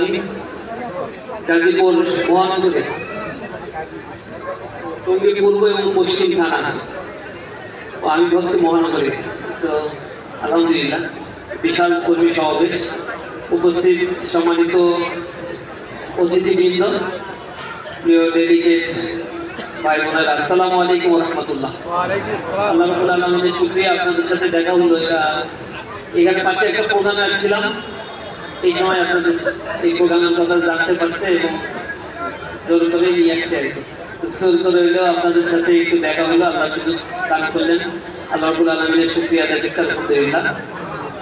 আমি গাজীপুর মহানগরে টঙ্গী পূর্ব এবং পশ্চিম থানা, আমি ভাবছি মহানগরে। তো আলহামদুলিল্লাহ বিশাল কর্মী সমাবেশ, উপস্থিত সম্মানিত অতিথিবৃন্দ, প্রিয় ডেলিগেট ভাই বোনেরা, আসসালামু আলাইকুম রহমতুল্লাহ। আল্লাহ রাব্বুল আলামিনের শুকরিয়া, আপনাদের সাথে দেখা হলো। এখানে পাশে একটা প্রোগ্রামে আসছিলাম, এই সময় আপনাদের এই প্রোগ্রামের কথা জানতে পারছে এবং জোর করে নিয়ে আসছে আর কি। জোর করে হইলেও আপনাদের সাথে একটু দেখা হলো, আল্লাহ সুযোগ দান করলেন। আল্লাহ রাব্বুল আলামিনের শুকরিয়া আদায় করতে আলহামদুলিল্লাহ।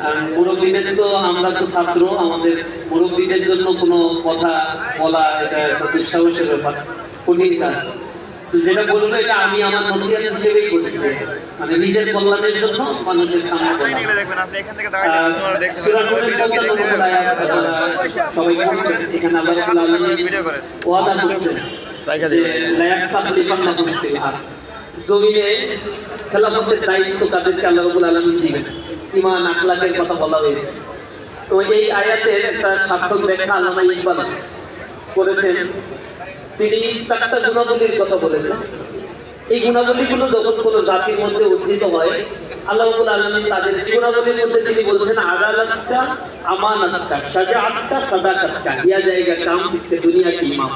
আর মুরব্বীদের তো আমরা তো ছাত্র, আমাদের মুরব্বীদের জন্য কোনো কথা বলা এটা একটা দুঃসাহসের ব্যাপার, কঠিন কাজ। যেটা বলবো এটা আমি আমার নসিহত হিসেবেই করেছি, মানে নিজের কল্যাণের জন্য মানুষের সামনে সবাই করছেন। এখানে আল্লাহ রাব্বুল আলামিন ওয়াদা করছেন জমিনে খেলাফতের দায়িত্ব তাদেরকে আল্লাহ রাব্বুল আলামিন দিবেন। ঈমান আখলাকের কথা বলা হয়েছে। তো এই আয়াতের একটা সার্থক ব্যাখ্যা আল্লামা ইকবাল করেছেন। তিনি 4টা গুণাবলীর কথা বলেছেন। এই গুণাবলীগুলো যখন কোনো জাতির মধ্যে অর্জিত হয়, আল্লাহ রাব্বুল আলামিন তাদের গুণাবলীর মধ্যে তিনি বলছেন আদালাতটা, আমানাতটা, শাজাআতটা, সাদাকাতটা, ইয়া জায়গা কাম কিসে দুনিয়া কি ইমাম।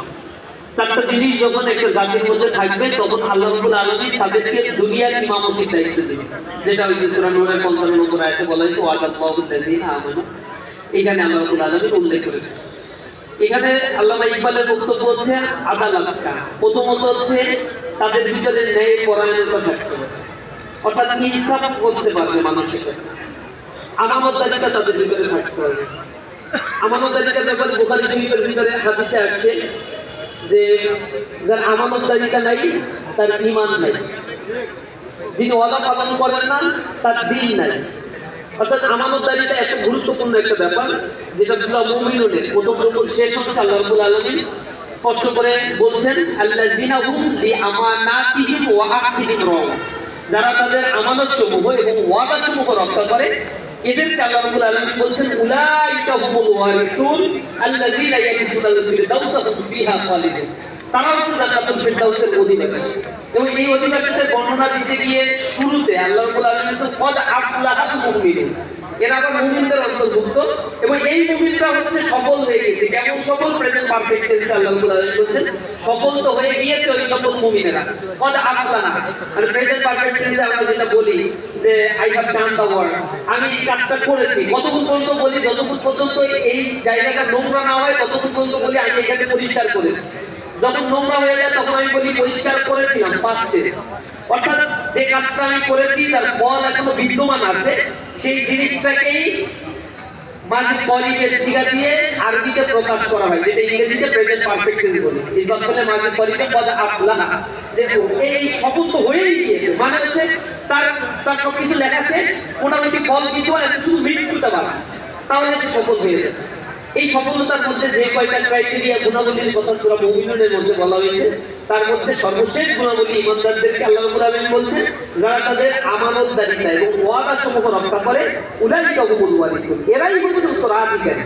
4টা জিনিস যখন একটা জাতির মধ্যে থাকবে তখন আল্লাহ রাব্বুল আলামিন তাদেরকে দুনিয়ার ইমামতির দায়িত্ব দেবেন, যেটা ওই সূরা নূরের 55 নম্বর আয়াতে বলা হয়েছে ওয়াদাল্লাহু আল্লাযীনা আমানু। এখানে আল্লাহ রাব্বুল আলামিন উল্লেখ করেছেন। এখানে আল্লামা ইকবালের বক্তব্য হচ্ছে আদালতটা প্রথমত হচ্ছে তাদের ভিতরে ন্যায় পরায়ণতা থাকতে হবে, অর্থাৎ ইনসাফ করতে পারবে মানুষের সাথে। আমানতদারিতা তাদের ভিতরে থাকতে হবে। আমানতদারিতার ব্যাপারে বুখারী শরীফের ভিতরে হাদিসে আসছে যে যার আমানতদারিতা নাই তার ঈমান নাই, যিনি ওয়াদা পালন করেন না তার দ্বীন নাই। অর্থাৎ আমানতদারিতা একটা গুরুত্বপূর্ণ একটা ব্যাপার, যেটা সূরা মুমিনুনের প্রথম রূপের শেষ অংশে আল্লাহ রাব্বুল আলামিন স্পষ্ট করে বলছেন আল্লাযীনা হুম লিআমানাতিহিম ওয়া আহদিহিম রাউন, যারা তাদের আমানতসমূহ এবং ওয়াদাসমূহ রক্ষা করে এদেরকে আল্লাহ রাব্বুল আলামিন বলছেন উলাইকা হুমুল ওয়ারিসুন আল্লাযীনা ইয়ারিসুনাল ফিরদাউসা হুম ফিহা খালিদুন। তারা হচ্ছে জান্নাতুল ফিরদাউসের অধিবাসী। এবং এই অধিবাসীদের বর্ণনা দিতে গিয়ে শুরুতে আল্লাহ রাব্বুল আলামিন বলেছেন ক্বাদ আফলাহাল মুমিনুন, এরা আবার মুমিনদের অন্তর্ভুক্ত। এবং এই মুমিনরা হচ্ছে সফল হয়ে গেছে। কেমন সফল? প্রেজেন্ট পারফেক্ট টেন্সে আল্লাহ রাব্বুল আলামিন বলেছেন সফল তো হয়ে গিয়েছে ওই সফল মুমিনেরা। ক্বাদ আফলাহা মানে প্রেজেন্ট পারফেক্ট টেন্সে আমরা যেটা বলি যে I have done the work, আমি এই কাজটা করেছি। কতক্ষণ পর্যন্ত বলি? যতক্ষণ পর্যন্ত এই জায়গাটা নোংরা না হয় ততক্ষণ পর্যন্ত বলি আমি এখানে পরিষ্কার করেছি। যখন নোংরা হয়ে যায় তখন আমি বলি পরিষ্কার করেছিলাম, পাস্ট টেন্স। অর্থাৎ যে কাজটা আমি করেছি তার ফল এখনো বিদ্যমান আছে, সেই জিনিসটাকেই মাজি পলিটের সিগা দিয়ে আরবিতে প্রকাশ করা হয়, যেটা ইংরেজিতে প্রেজেন্ট পারফেক্ট টেন্স বলে। এই কথাটা মাজি পলিটে ক্বাদ আফলাহা, দেখো এই সফল তো হয়েই গিয়েছে, মানে হচ্ছে তার সবকিছু লেখা শেষ, মোটামুটি ফল বিদ্যমান, এখন শুধু মৃত্যুটা বাকি, তাহলে সে সফল হয়ে যাচ্ছে। এই সফলতার মধ্যে যে কয়টা ক্রাইটেরিয়া গুণাবলীর কথা সূরা মুমিনুনের মধ্যে বলা হয়েছে, তার মধ্যে সর্বশেষ গুণাবলী ঈমানদারদেরকে আল্লাহ রাব্বুল আলামিন বলছেন যারা তাদের আমানতদারিতা এবং ওয়াদাসমূহ রক্ষা করে উলাইকা হুমুল ওয়ারিসুন, এরাই হচ্ছে উত্তরাধিকারী,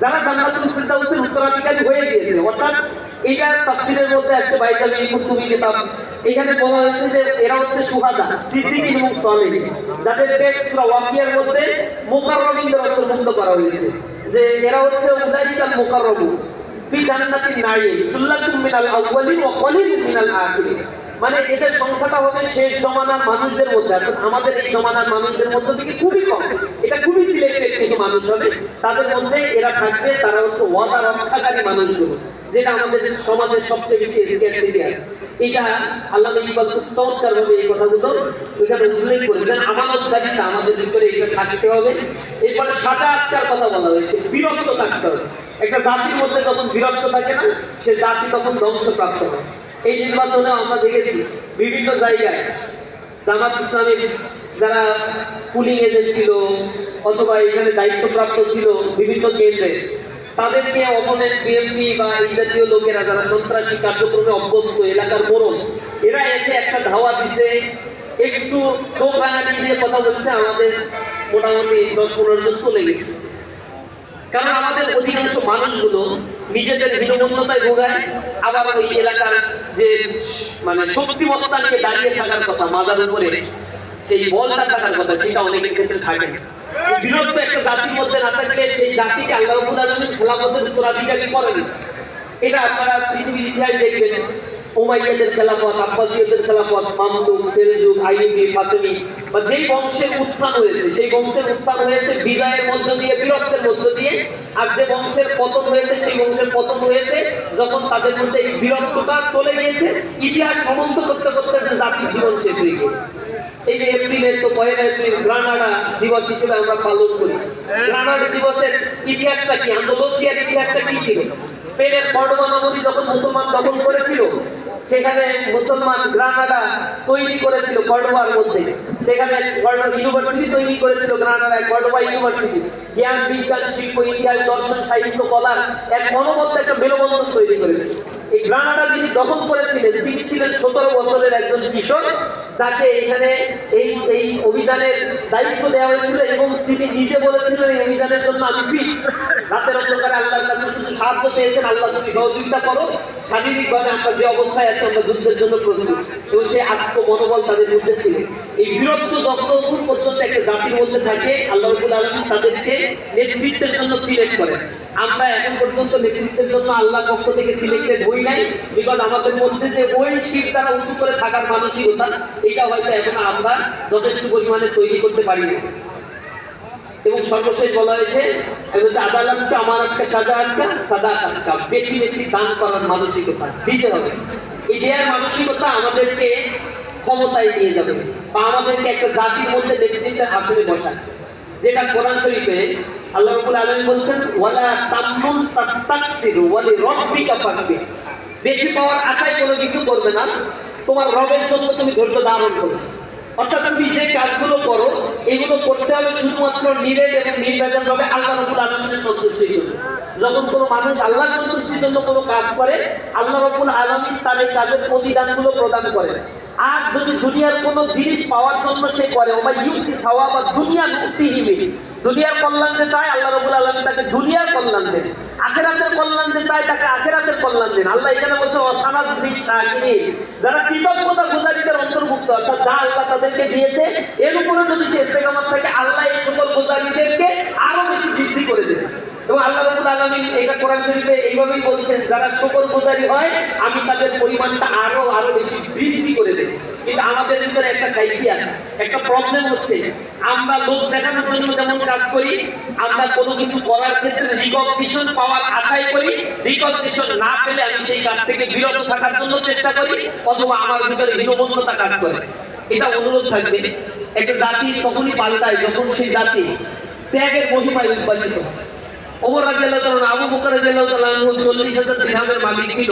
যারা জান্নাতুল ফিরদাউসের উত্তরাধিকারী হয়ে গিয়েছে। অর্থাৎ এটা তাফসীরের মধ্যে আসছে বাইজাবি কুতুবি কিতাব, এখানে বলা হয়েছে যে এরা হচ্ছে শুহাদা, সিদ্দিকিন এবং সালেহিন, যাদেরকে সূরা ওয়াকিয়ার মধ্যে মুকাররমিনদের অন্তর্ভুক্ত করা হয়েছে, যে এরা হচ্ছে উলাইকাল মুকাররমুন ফি জান্নাতিন নাঈম সুল্লাতুম মিনাল আউয়ালিন ওয়া কলিলুম মিনাল আখিরিন। মানে এদের সংখ্যাটা হবে শেষ জমানার মানুষদের মধ্যে, অর্থাৎ আমাদের এই জমানার মানুষদের মধ্যে থেকে খুবই কম, এটা খুবই সিলেক্টেড কিছু মানুষ হবে, তাদের মধ্যে এরা থাকবে। তারা হচ্ছে ওয়াদা রক্ষাকারী মানুষগুলো, যেটা আমাদের সমাজের সবচেয়ে বেশি স্ক্যারসিটি আছে। এটা আল্লাহ ইকবাল খুব চমৎকার ভাবে এই কথাগুলো এখানে উল্লেখ করেছেন। আমানতদারিতা আমাদের ভিতরে এটা থাকতে হবে। এরপরে সাজাআতটার কথা বলা হয়েছে, বিরক্ত থাকতে হবে। একটা জাতির মধ্যে যখন বিরক্ত থাকে না, সে জাতি তখন ধ্বংসপ্রাপ্ত হয়। এই নির্বাচনে আমরা দেখেছি বিভিন্ন জায়গায় জামাত ইসলামের যারা পুলিং এজেন্ট ছিল অথবা এখানে দায়িত্বপ্রাপ্ত ছিল বিভিন্ন কেন্দ্রে, তাদেরকে অপোনেন্ট বিএনপি বা এই জাতীয় লোকেরা যারা সন্ত্রাসী কার্যক্রমে অভ্যস্ত এলাকার মোড়ল, এরা এসে একটা ধাওয়া দিছে, একটু চোখ রাঙানি দিয়ে কথা বলছে, আমাদের মোটামুটি 10-15 জন চলে গেছে। কারণ আমাদের অধিকাংশ মানুষগুলো নিজেদের হীনমন্যতায় ভোগায়, আবার ওই এলাকার যে মানে শক্তিমত্তা নিয়ে দাঁড়িয়ে থাকার কথা মাজার উপরে, সেই বলটা থাকার কথা, সেটা অনেকের ক্ষেত্রে থাকে না। বিরক্ত একটা জাতির মধ্যে না থাকলে সেই জাতিকে আল্লাহ রাব্বুল আলামিন খেলাফতের উত্তরাধিকারী করেন। এটা আপনারা পৃথিবীর ইতিহাস দেখবেন, উমাইয়াদের খেলাফত, আব্বাসীয়দের খেলাফত, মামলুক, সেলজুক, আইয়ুবী, ফাতেমি বা যেই বংশের উত্থান হয়েছে, সেই বংশের উত্থান হয়েছে বিজয়ের মধ্য দিয়ে, বীরত্বের মধ্য দিয়ে। আর যে বংশের পতন হয়েছে, সেই বংশের পতন হয়েছে যখন তাদের মধ্যে এই বীরত্বটা চলে গিয়েছে, ইতিহাস সমন্ত করতে করতে যে জাতির জীবন শেষ হয়ে গিয়েছে। এই যে এপ্রিলের তো 1 এপ্রিল গ্রানাডা দিবস হিসেবে আমরা পালন করি। গ্রানাডা দিবসের ইতিহাসটা কি, আন্দালুসিয়ার ইতিহাসটা কি ছিল? স্পেনের কর্ডোবা নগরী যখন মুসলমান দখল করেছিল, সেখানে মুসলমান গ্রানাডা তৈরি করেছিল কর্ডোবার মধ্যে, সেখানে ইউনিভার্সিটি তৈরি করেছিল গ্রানাডায়, কর্ডোবা ইউনিভার্সিটি। জ্ঞান, বিজ্ঞান, শিল্প, ইতিহাস, দর্শন, সাহিত্য, কলার এক মনোবদ্ধ একটা মেলবন্ধন তৈরি করেছিল। এই গ্রানাডা যিনি দখল করেছিলেন, তিনি ছিলেন 17 বছরের একজন কিশোর, যাকে এখানে এই অভিযানের দায়িত্ব দেওয়া হয়েছিল, এবং তিনি নিজে বলেছিলেন এই অভিযানের জন্য আমি ফিট। রাতের অন্ধকারে আল্লাহর কাছে শুধু সাহায্য চেয়েছেন, আল্লাহ তুমি সহযোগিতা করো, শারীরিকভাবে আমরা যে অবস্থায় আছি আমরা যুদ্ধের জন্য প্রস্তুত। এবং সেই আত্মমনোবল তাদের মধ্যে ছিল। এই বীরত্ব যতদূর পর্যন্ত একটা জাতির মধ্যে থাকে, আল্লাহ রাব্বুল আলামিন তাদেরকে নেতৃত্বের জন্য সিলেক্ট করেন। আমরা এখন পর্যন্ত নেতৃত্বের জন্য আল্লাহর পক্ষ থেকে সিলেক্টেড হই নাই, বিকজ আমাদের মধ্যে যে ওই শির দ্বারা উঁচু করে থাকার মানসিকতা, এটা হয়তো এখন আমরা যথেষ্ট পরিমাণে তৈরি করতে পারি না। এবং সর্বশেষ বলা হয়েছে আদালতকে আমানতকে সাজাআতকে সাদাকাতকে, বেশি বেশি দান করার মানসিকতা দিতে হবে। এই দেয়ার মানসিকতা আমাদেরকে ক্ষমতায় নিয়ে যাবে, বা আমাদেরকে একটা জাতির মধ্যে নেতৃত্বের আসনে বসায়। যেটা কোরআন শরীফে আল্লাহ রাব্বুল আলামিন বলেছেন, ওয়ালা তামনুন তাস্তাকসিরু ওয়ালি রাব্বিকা ফাসবির। বেশি পাওয়ার আশায় কোনো কিছু করবে না, তোমার রবের জন্য তুমি ধৈর্য ধারণ করো। অর্থাৎ তুমি যে কাজগুলো করো, এগুলো করতে হবে শুধুমাত্র নিরেট এবং নির্বাচন ভাবে আল্লাহ রাব্বুল আলামিনের সন্তুষ্টির জন্য। যখন কোনো মানুষ আল্লাহর সন্তুষ্টির জন্য কোনো কাজ করে, আল্লাহ রাব্বুল আলামিন তার এই কাজের প্রতিদানগুলো প্রদান করেন। আর যদি দুনিয়ার কোনো জিনিস পাওয়ার জন্য সে করে, ওমা ইউতি সাওয়াবা দুনিয়া নুতিহি, দুনিয়ার কল্যাণ যে চায় আল্লাহ রাব্বুল আলামিন তাকে দুনিয়ার কল্যাণ দেন, আখিরাতের কল্যাণ যে চায় তাকে আখিরাতের কল্যাণ দেন। আল্লাহ এখানে বলছে ওয়াসানাজিস শাকিরিন, যারা কৃতজ্ঞতা গুজারীদের অন্তর্ভুক্ত, অর্থাৎ যা আল্লাহ তাদেরকে দিয়েছে এর উপরে যদি সে ইস্তেকামত থাকে, আল্লাহ এই সকল গুজারীদেরকে আরো বেশি বৃদ্ধি করে দেন। এবং আল্লাহ রাব্বুল আলামিন এটা কোরআন শরীফে এইভাবেই বলছেন, যারা শুকরগুজারি হয় আমি তাদের পরিমাণটা আরো বেশি বৃদ্ধি করে দেব। কিন্তু আমাদের ভিতরে একটা খাইসিয়াত, একটা প্রবলেম হচ্ছে, আমরা লোক দেখানোর জন্য যেমন কাজ করি, আমরা কোনো কিছু করার ক্ষেত্রে রিকগনিশন পাওয়ার আশাই করি, রিকগনিশন না পেলে আমি সেই কাজ থেকে বিরত থাকার জন্য চেষ্টা করি, অথবা আমার ভিতরে হীনমন্যতা কাজ করে। এটা অনুরোধ থাকবে, একটা জাতি তখনই পাল্টায় যখন সেই জাতি ত্যাগের মহিমায় উদ্ভাসিত। ওমর রাদিয়াল্লাহু তাআলা, আবু বকর রাদিয়াল্লাহু তাআলা 40,000 দিরহামের মালিক ছিল।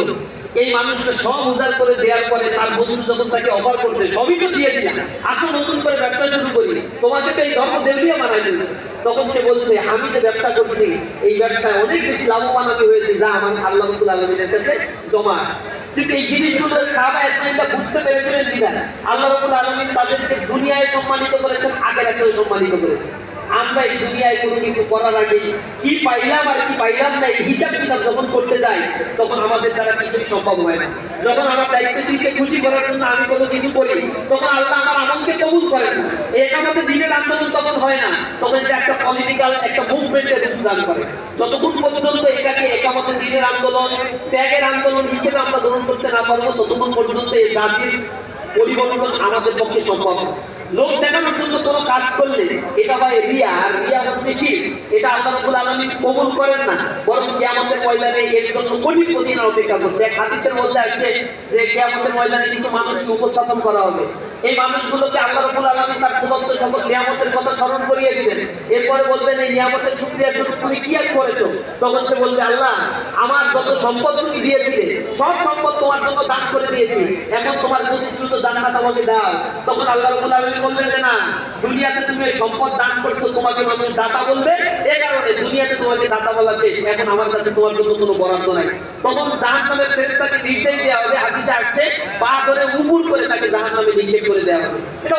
এই মানুষটা সব উজাড় করে দেওয়ার পরে তার বন্ধু যখন তাকে অফার করছে, সবই তো দিয়ে দিলাম, আসো নতুন করে ব্যবসা শুরু করি, তোমাকে তো এই ধর্ম দেবীয়া বানাই দিয়েছে। তখন সে বলছে, আমি যে ব্যবসা করছি এই ব্যবসায় অনেক বেশি লাভবান আমি হয়েছি, যা আমার আল্লাহ রাব্বুল আলামিনের কাছে জমা আছে। কিন্তু এই জিনিসগুলো সাহাবা ইসলামটা বুঝতে পেরেছিলেন কিনা, আল্লাহ রাব্বুল আলামিন তাদেরকে দুনিয়ায় সম্মানিত করেছেন, আখিরাতেও সম্মানিত করেছেন। আমরা এই দুনিয়ায় কোনো কিছু করার আগে কি পাইলাম আর কি পাইলাম না এই হিসাব কিতাব যখন করতে যাই, তখন আমাদের দ্বারা কিছুই সম্ভব হয় না। যখন আমার দায়িত্বশীলকে খুশি করার জন্য আমি কোনো কিছু করি, তখন আল্লাহ আমার আমলকে কবুল করেন না। একামতে দিনের আন্দোলন তখন হয় না, তখন এটা একটা পলিটিক্যাল একটা মুভমেন্টের রূপ দান করে। যতক্ষণ পর্যন্ত এটাকে একামতে দিনের আন্দোলন, ত্যাগের আন্দোলন হিসেবে আমরা গ্রহণ করতে না পারবো, ততক্ষণ পর্যন্ত এই জাতির পরিবর্তন আমাদের পক্ষে সম্ভব না। লোক দেখানোর জন্য কোনো কাজ করলে এটা হয় রিয়া, আর রিয়া হচ্ছে শিরক। এটা আল্লাহ রাব্বুল আলামিন কবুল করেন না, বরং কিয়ামতের ময়দানে এর জন্য কঠিন প্রতিদান অপেক্ষা করছে। এক হাদিসের মধ্যে আসছে যে কিয়ামতের ময়দানে কিছু মানুষকে উপস্থাপন করা হবে। এই মানুষগুলোকে আল্লাহ রাব্বুল আলামিন তার প্রদত্ত সকল নিয়ামতের কথা স্মরণ করিয়ে দিবেন। এরপরে বলবেন, এই নিয়ামতের শুকরিয়া স্বরূপ তুমি কি আর করেছো? তখন সে বলবে, আল্লাহ আমার যত সম্পদ তুমি দিয়েছিলে সব সম্পদ তোমার জন্য দান করে দিয়েছি, এখন তোমার প্রতিশ্রুত জান্নাত আমাকে দাও। তখন আল্লাহ রাব্বুল আলামিন বলবেন যে না, দুনিয়াতে তুমি সম্পদ দান করছো, তোমাকে মানুষ দাতা বলবে, এই কারণে দুনিয়াতে তোমাকে দাতা বলা শেষ, এখন আমার কাছে তোমার জন্য কোনো বরাদ্দ নাই। তখন জাহান্নামের ফেরেশতাকে নির্দেশ দেওয়া হবে, হাদিসে আসছে, পা ধরে উপুর করে তাকে জাহান্নামে নিক্ষেপ করে দেওয়া হবে। এটা